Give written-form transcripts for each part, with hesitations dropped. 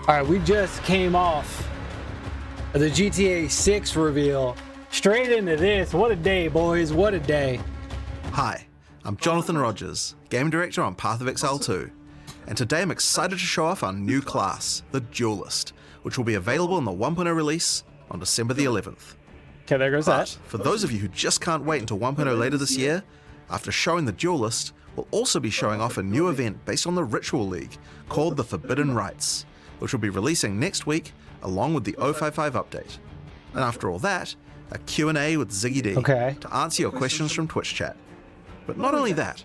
All right, we just came off of the GTA 6 reveal. Straight into this. What a day, boys. What a day. Hi, I'm Jonathan Rogers, Game Director on Path of Exile 2, and today I'm excited to show off our new class, the Duelist, which will be available in the 1.0 release on December the 11th. Okay, there goes that. For those of you who just can't wait until 1.0 later this year, after showing the Duelist, we'll also be showing off a new event based on the Ritual League called the Forbidden Rites, which will be releasing next week along with the 055 update. And after all that, a Q&A with Ziggy D to answer your questions from Twitch chat. But not only that,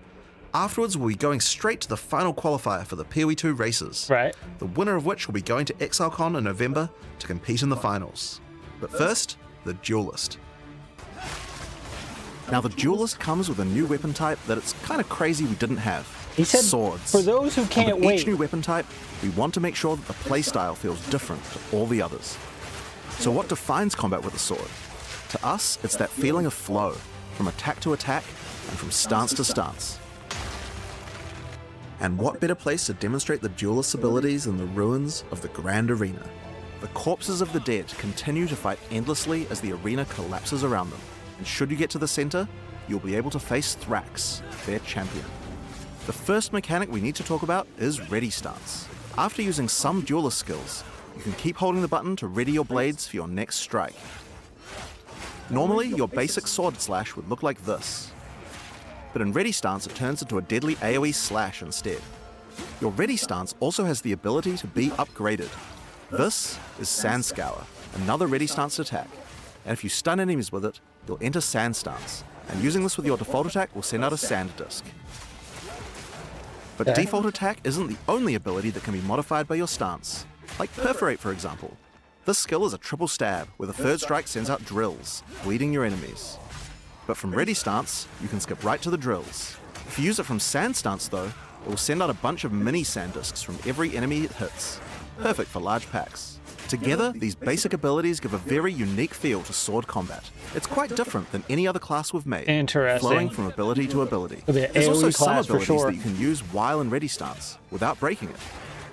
afterwards we'll be going straight to the final qualifier for the PoE2 races, the winner of which will be going to ExileCon in November to compete in the finals. But first, the Duelist. Now the Duelist comes with a new weapon type that it's kind of crazy we didn't have. He said, swords. For those who can't and with wait. each new weapon type, we want to make sure that the playstyle feels different to all the others. So what defines combat with a sword? To us, it's that feeling of flow, from attack to attack, and from stance to stance. And what better place to demonstrate the Duelist's abilities than the ruins of the Grand Arena? The corpses of the dead continue to fight endlessly as the arena collapses around them. And should you get to the center, you'll be able to face Thrax, their champion. The first mechanic we need to talk about is Ready Stance. After using some Duelist skills, you can keep holding the button to ready your blades for your next strike. Normally, your basic sword slash would look like this. But in Ready Stance, it turns into a deadly AoE slash instead. Your Ready Stance also has the ability to be upgraded. This is Sand Scour, another Ready Stance attack. And if you stun enemies with it, you'll enter Sand Stance. And using this with your default attack will send out a Sand Disc. But default attack isn't the only ability that can be modified by your stance. Like Perforate, for example. This skill is a triple stab, where the third strike sends out drills, bleeding your enemies. But from Ready Stance, you can skip right to the drills. If you use it from Sand Stance though, it will send out a bunch of mini sand discs from every enemy it hits. Perfect for large packs. Together, these basic abilities give a very unique feel to sword combat. It's quite different than any other class we've made, flowing from ability to ability. There's also some abilities that you can use while in Ready Stance, without breaking it.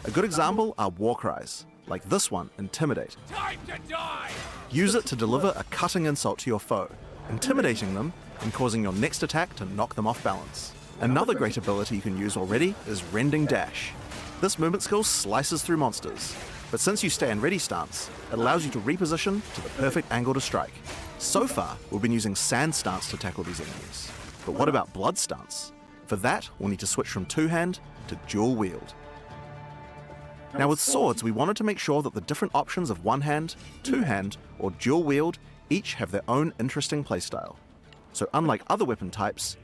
A good example are War Cries, like this one, Intimidate. Time to die! Use it to deliver a cutting insult to your foe, intimidating them and causing your next attack to knock them off balance. Another great ability you can use already is Rending Dash. This movement skill slices through monsters, but since you stay in Ready Stance, it allows you to reposition to the perfect angle to strike. So far, we've been using Sand Stance to tackle these enemies. But what about Blood Stance? For that, we'll need to switch from two-hand to dual wield. Now with swords, we wanted to make sure that the different options of one-hand, two-hand, or dual wield each have their own interesting playstyle. So unlike other weapon types,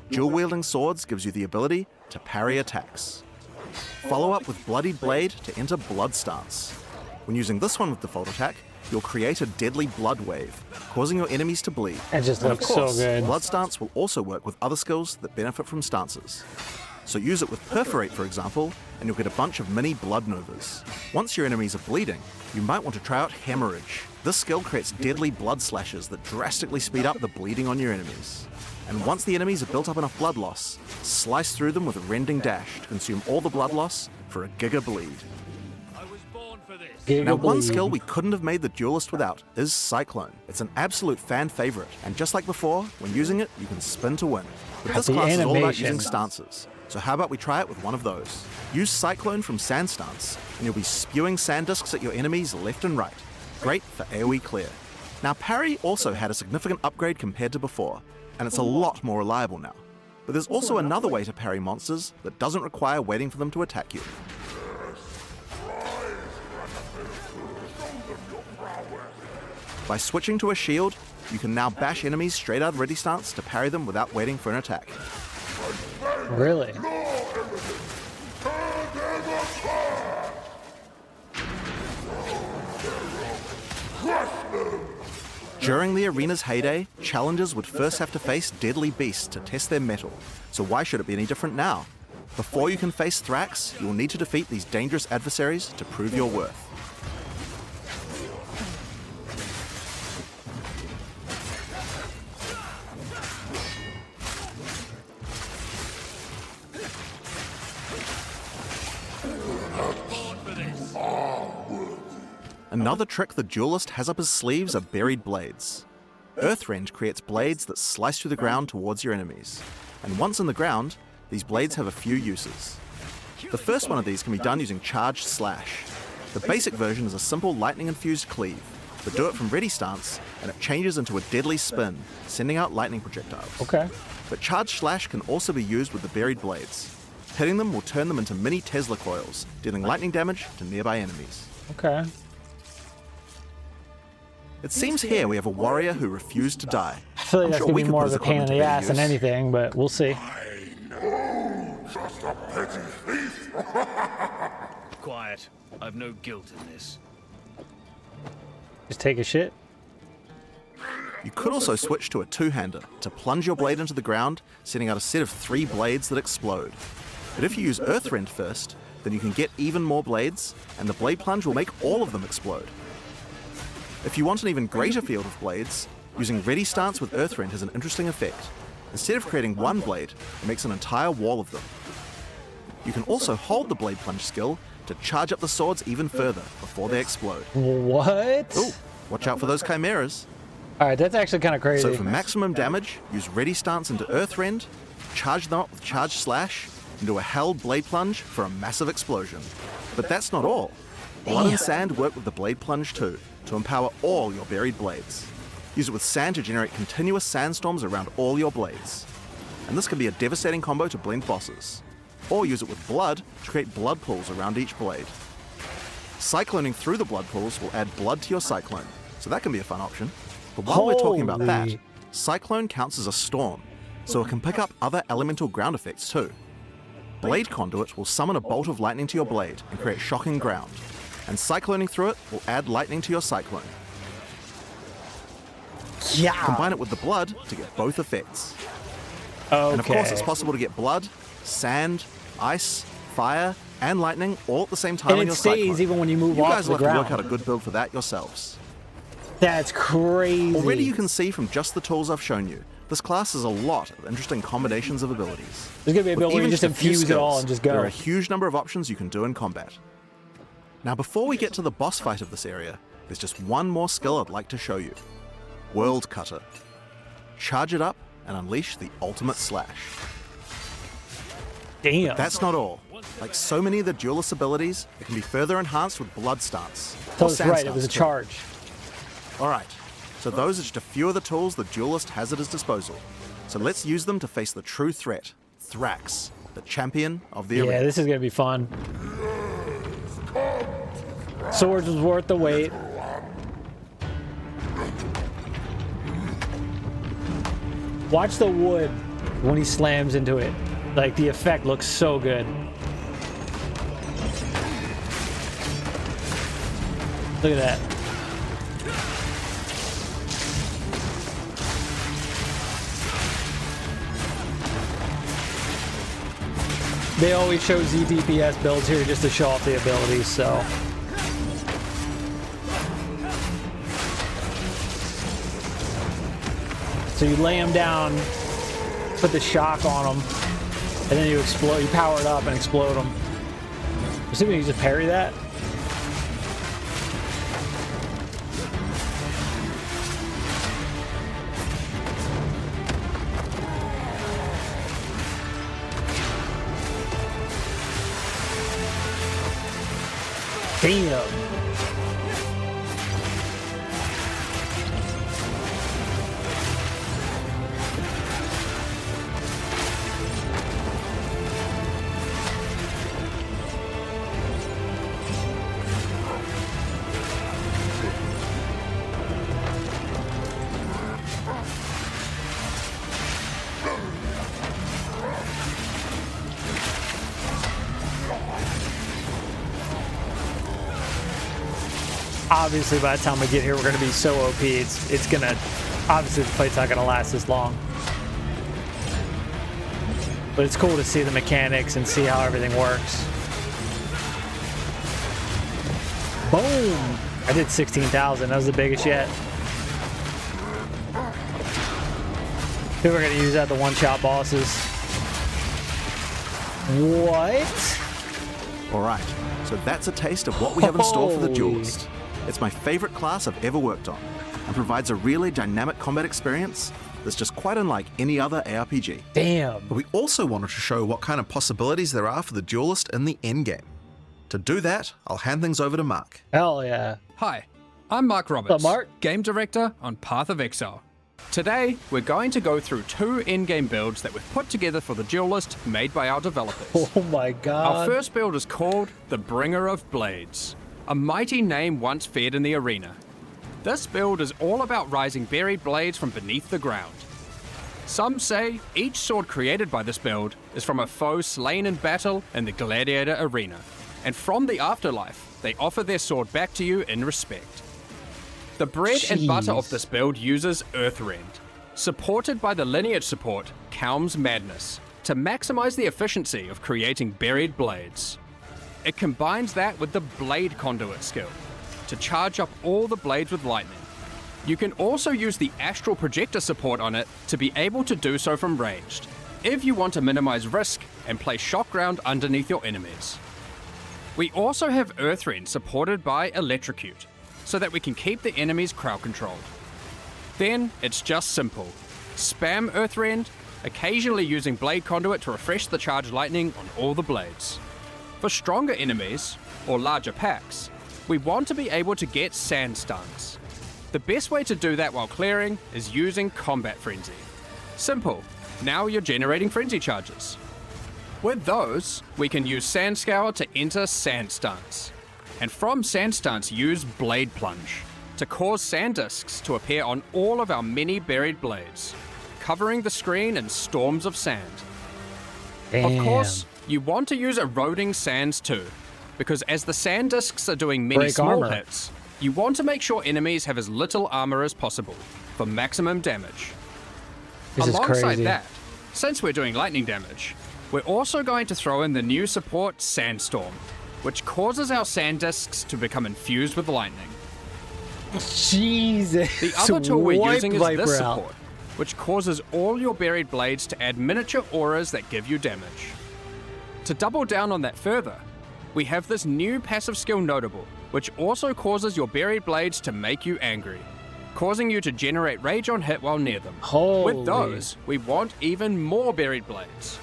dual wielding swords gives you the ability to parry attacks. Follow up with Bloodied Blade to enter Blood Stance. When using this one with default attack, you'll create a deadly blood wave, causing your enemies to bleed. That just and looks of course, so good. Blood Stance will also work with other skills that benefit from stances. So use it with Perforate, for example, and you'll get a bunch of mini blood novas. Once your enemies are bleeding, you might want to try out Hemorrhage. This skill creates deadly blood slashes that drastically speed up the bleeding on your enemies. And once the enemies have built up enough blood loss, slice through them with a Rending Dash to consume all the blood loss for a Giga Bleed. I was born for this. Now one skill we couldn't have made the Duelist without is Cyclone. It's an absolute fan favorite, and just like before, when using it, you can spin to win. But this class is all about using stances, so how about we try it with one of those? Use Cyclone from Sand Stance, and you'll be spewing sand discs at your enemies left and right. Great for AoE clear. Now Parry also had a significant upgrade compared to before, and it's a lot more reliable now. But there's also another way to parry monsters that doesn't require waiting for them to attack you. By switching to a shield, you can now bash enemies straight out of Ready Stance to parry them without waiting for an attack. Really? During the arena's heyday, challengers would first have to face deadly beasts to test their mettle, so why should it be any different now? Before you can face Thrax, you will need to defeat these dangerous adversaries to prove your worth. Born for this. Another trick the Duelist has up his sleeves are buried blades. Earthrend creates blades that slice through the ground towards your enemies, and once in the ground, these blades have a few uses. The first one of these can be done using Charge Slash. The basic version is a simple lightning-infused cleave, but do it from ready stance, and it changes into a deadly spin, sending out lightning projectiles. Okay. But Charge Slash can also be used with the buried blades. Hitting them will turn them into mini Tesla coils, dealing lightning damage to nearby enemies. Okay. It seems here we have a warrior who refused to die. I feel like I'm that's sure gonna we be could more put of his a pain in equipment the to better ass than use. anything, but we'll see. Just a petty thief. Quiet. I've no guilt in this. Just take a shit. You could also switch to a two-hander to plunge your blade into the ground, sending out a set of 3 blades that explode. But if you use Earthrend first, then you can get even more blades, and the blade plunge will make all of them explode. If you want an even greater field of blades, using Ready Stance with Earthrend has an interesting effect. Instead of creating one blade, it makes an entire wall of them. You can also hold the blade plunge skill to charge up the swords even further before they explode. What? Ooh, watch out for those chimeras. All right, that's actually kind of crazy. So for maximum damage, use Ready Stance into Earthrend, charge them up with Charge Slash, and do a Held Blade Plunge for a massive explosion. But that's not all. Blood and Sand work with the Blade Plunge too, to empower all your buried blades. Use it with Sand to generate continuous sandstorms around all your blades. And this can be a devastating combo to blend bosses. Or use it with Blood to create blood pools around each blade. Cycloning through the blood pools will add blood to your Cyclone, so that can be a fun option. But while we're talking about that, Holy. Cyclone counts as a storm, so it can pick up other elemental ground effects too. Blade Conduit will summon a bolt of lightning to your blade and create shocking ground, and cycloning through it will add lightning to your Cyclone. Yeah. Combine it with the blood to get both effects. Okay. And of course, it's possible to get blood, sand, ice, fire, and lightning all at the same time And on it your stays Cyclone. even when you move You off guys the will have to work ground. out a good build for that yourselves. That's crazy. Already you can see from just the tools I've shown you, this class has a lot of interesting combinations of abilities. There's gonna be a With build where you even just a few infuse it all skills, and just There are go. a huge number of options you can do in combat. Now before we get to the boss fight of this area, there's just one more skill I'd like to show you. World Cutter. Charge it up and unleash the ultimate slash. Damn. That's not all. Like so many of the Duelist abilities, it can be further enhanced with Blood Stance. So or it's Sand right. It was a Stance too. charge. Alright, so those are just a few of the tools the Duelist has at his disposal. So let's use them to face the true threat, Thrax, the champion of the Yeah, arena. this is gonna be fun. Swords was worth the wait. Watch the wood when he slams into it. Like, the effect looks so good. Look at that. They always show ZDPS builds here just to show off the abilities, so. So you lay him down, put the shock on him, and then you explode. You power it up and explode him. Assuming you just parry that. Damn. Obviously, by the time we get here, we're going to be so OP. It's going to... Obviously, the fight's not going to last this long. But it's cool to see the mechanics and see how everything works. Boom! I did 16,000. That was the biggest yet. Who we're going to use that, the one-shot bosses. What? Alright, so that's a taste of what we have in store for the Holy. Duelist. It's my favorite class I've ever worked on, and provides a really dynamic combat experience that's just quite unlike any other ARPG. Damn. But we also wanted to show what kind of possibilities there are for the Duelist in the endgame. To do that, I'll hand things over to Mark. Hell yeah. Hi, I'm Mark Roberts, What's up, Mark? Game Director on Path of Exile. Today, we're going to go through 2 endgame builds that we've put together for the Duelist made by our developers. Oh my god. Our first build is called the Bringer of Blades, a mighty name once feared in the arena. This build is all about rising buried blades from beneath the ground. Some say each sword created by this build is from a foe slain in battle in the gladiator arena, and from the afterlife, they offer their sword back to you in respect. The bread and butter of this build uses Earthrend, supported by the lineage support Calm's Madness, to maximize the efficiency of creating buried blades. It combines that with the Blade Conduit skill, to charge up all the blades with lightning. You can also use the Astral Projector support on it to be able to do so from ranged, if you want to minimize risk and place shock ground underneath your enemies. We also have Earthrend supported by Electrocute, so that we can keep the enemies crowd controlled. Then it's just simple. Spam Earthrend, occasionally using Blade Conduit to refresh the charged lightning on all the blades. For stronger enemies, or larger packs, we want to be able to get sand stuns. The best way to do that while clearing is using Combat Frenzy. Simple, now you're generating frenzy charges. With those, we can use Sand Scour to enter sand stuns. And from sand stuns, use Blade Plunge to cause sand discs to appear on all of our many buried blades, covering the screen in storms of sand. Damn. Of course, you want to use eroding sands too, because as the sand discs are doing many Break small armor. hits, you want to make sure enemies have as little armor as possible for maximum damage. This is Alongside crazy. that, since we're doing lightning damage, we're also going to throw in the new support Sandstorm, which causes our sand discs to become infused with lightning. Jesus. The other tool we're Wipe using is Viper this out. support, which causes all your buried blades to add miniature auras that give you damage. To double down on that further, we have this new passive skill Notable, which also causes your buried blades to make you angry, causing you to generate rage on hit while near them. Holy. With those, we want even more buried blades.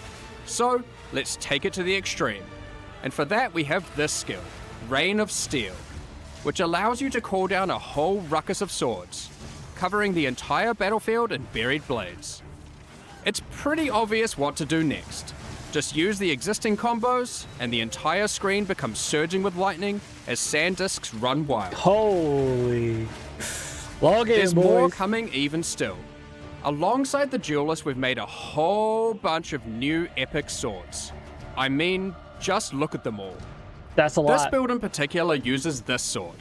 So, let's take it to the extreme. And for that, we have this skill, Rain of Steel, which allows you to call down a whole ruckus of swords, covering the entire battlefield in buried blades. It's pretty obvious what to do next. Just use the existing combos, and the entire screen becomes surging with lightning as sand discs run wild. Holy. Log in, There's more boys. coming even still. Alongside the Duelist, we've made a whole bunch of new epic swords. I mean, just look at them all. That's a lot. This build in particular uses this sword,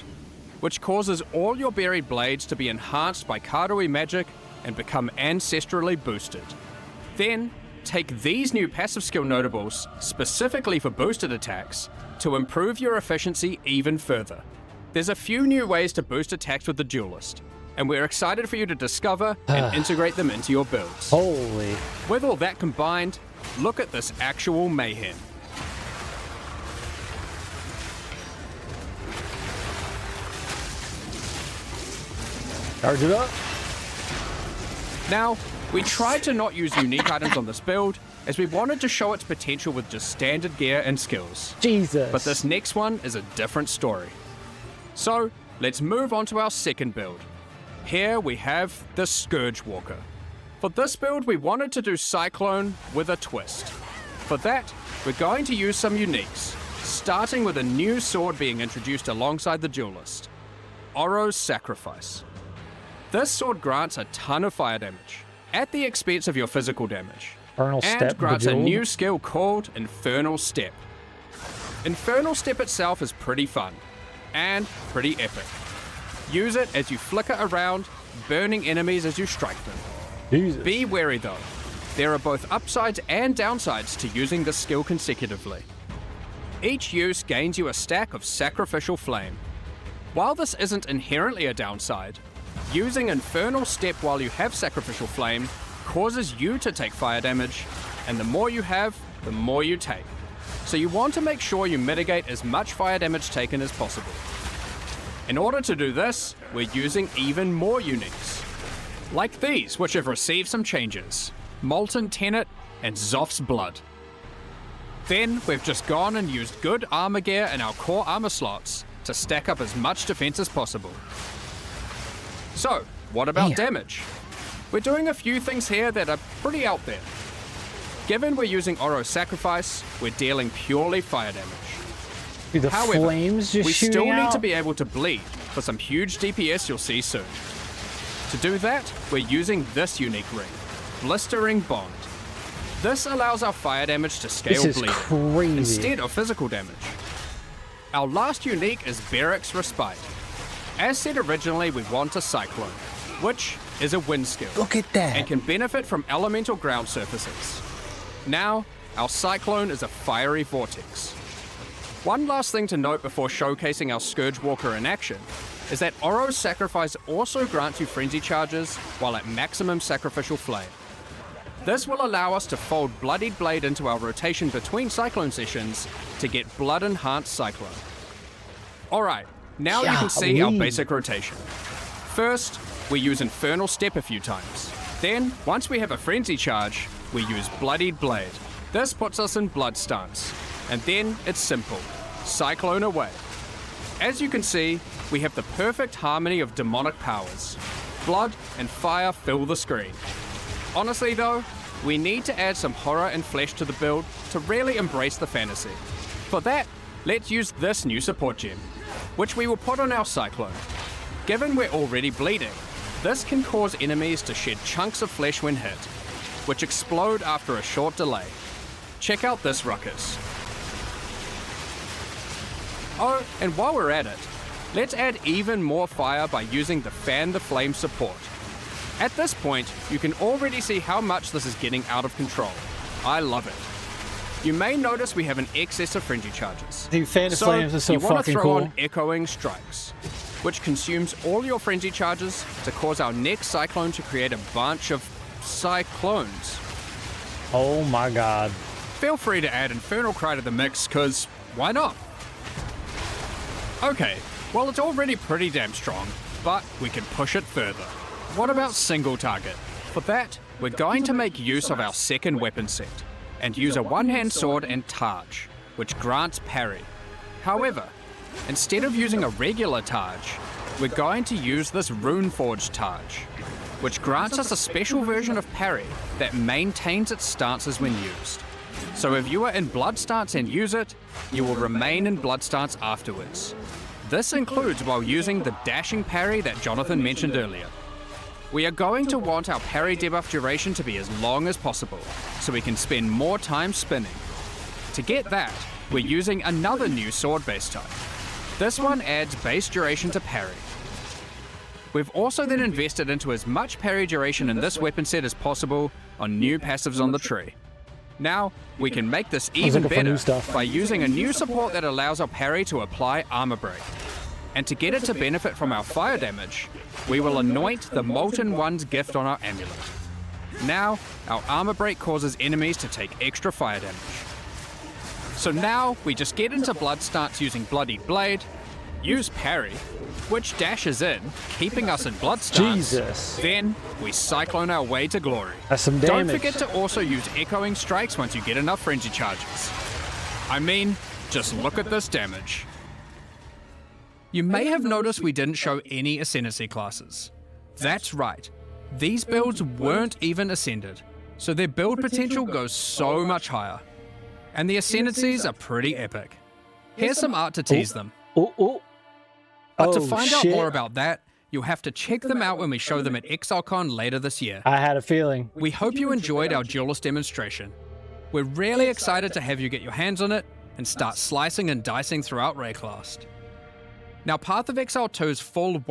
which causes all your buried blades to be enhanced by Karui magic and become ancestrally boosted. Then, take these new passive skill notables, specifically for boosted attacks, to improve your efficiency even further. There's a few new ways to boost attacks with the Duelist, and we're excited for you to discover and integrate them into your builds. Holy. With all that combined, look at this actual mayhem. Charge it up. Now, we tried to not use unique items on this build, as we wanted to show its potential with just standard gear and skills. Jesus. But this next one is a different story. So, let's move on to our second build. Here we have the Scourge Walker. For this build, we wanted to do Cyclone with a twist. For that, we're going to use some uniques, starting with a new sword being introduced alongside the Duelist, Oro's Sacrifice. This sword grants a ton of fire damage, at the expense of your physical damage, Infernal and Step grants a Bejeweled. new skill called Infernal Step. Infernal Step itself is pretty fun, and pretty epic. Use it as you flicker around, burning enemies as you strike them. Jesus. Be wary though, there are both upsides and downsides to using this skill consecutively. Each use gains you a stack of Sacrificial Flame. While this isn't inherently a downside, using Infernal Step while you have Sacrificial Flame causes you to take fire damage, and the more you have, the more you take. So you want to make sure you mitigate as much fire damage taken as possible. In order to do this, we're using even more uniques. Like these, which have received some changes. Molten Tenet and Zoph's Blood. Then, we've just gone and used good armor gear in our core armor slots to stack up as much defense as possible. So, what about damage? We're doing a few things here that are pretty out there. Given we're using Oro's Sacrifice, we're dealing purely fire damage. Dude, the However, flames just we shooting still out? need to be able to bleed for some huge DPS you'll see soon. To do that, we're using this unique ring, Blistering Bond. This allows our fire damage to scale This is bleeding crazy. instead of physical damage. Our last unique is Barrack's Respite. As said originally, we want a Cyclone, which is a wind skill. Look at that. And can benefit from elemental ground surfaces. Now, our Cyclone is a fiery vortex. One last thing to note before showcasing our Scourge Walker in action is that Oro's Sacrifice also grants you frenzy charges while at maximum sacrificial flame. This will allow us to fold Bloodied Blade into our rotation between Cyclone sessions to get Blood Enhanced Cyclone. Alright, now you can see our basic rotation. First, we use Infernal Step a few times. Then, once we have a frenzy charge, we use Bloodied Blade. This puts us in Blood stance. And then it's simple, Cyclone away. As you can see, we have the perfect harmony of demonic powers. Blood and fire fill the screen. Honestly though, we need to add some horror and flesh to the build to really embrace the fantasy. For that, let's use this new support gem, which we will put on our Cyclone. Given we're already bleeding, this can cause enemies to shed chunks of flesh when hit, which explode after a short delay. Check out this ruckus. Oh, and while we're at it, let's add even more fire by using the Fan the Flame support. At this point, you can already see how much this is getting out of control. I love it. You may notice we have an excess of frenzy charges. Dude, Fan the Flames is so you want to fucking throw cool. on Echoing Strikes, which consumes all your frenzy charges to cause our next Cyclone to create a bunch of Cyclones. Oh my god. Feel free to add Infernal Cry to the mix, cause why not? Okay, well it's already pretty damn strong, but we can push it further. What about single target? For that, we're going to make use of our second weapon set, and use a one-hand sword and Targe, which grants parry. However, instead of using a regular Targe, we're going to use this Runeforged Targe, which grants us a special version of parry that maintains its stances when used. So if you are in Blood stance and use it, you will remain in Blood stance afterwards. This includes while using the dashing parry that Jonathan mentioned earlier. We are going to want our parry debuff duration to be as long as possible, so we can spend more time spinning. To get that, we're using another new sword base type. This one adds base duration to parry. We've also then invested into as much parry duration in this weapon set as possible on new passives on the tree. Now, we can make this even looking for new better stuff. by using a new support that allows our parry to apply armor break. And to get it to benefit from our fire damage, we will anoint the Molten One's gift on our amulet. Now, our armor break causes enemies to take extra fire damage. So now, we just get into Blood stance using Bloodied Blade, use parry, which dashes in, keeping us in Blood stance. Jesus. Then, we Cyclone our way to glory. That's some Don't damage. forget to also use Echoing Strikes once you get enough frenzy charges. I mean, just look at this damage. You may have noticed we didn't show any Ascendancy classes. That's right, these builds weren't even Ascended, so their build potential goes so much higher. And the Ascendancies are pretty epic. Here's some art to tease them. Oh. But to Oh, find out shit. more about that, you'll have to check them out when we show them at ExileCon later this year. I had a feeling. We hope you enjoyed our Duelist demonstration. We're really excited to have you get your hands on it and start slicing and dicing throughout Rayclast. Now, Path of Exile 2's full 1.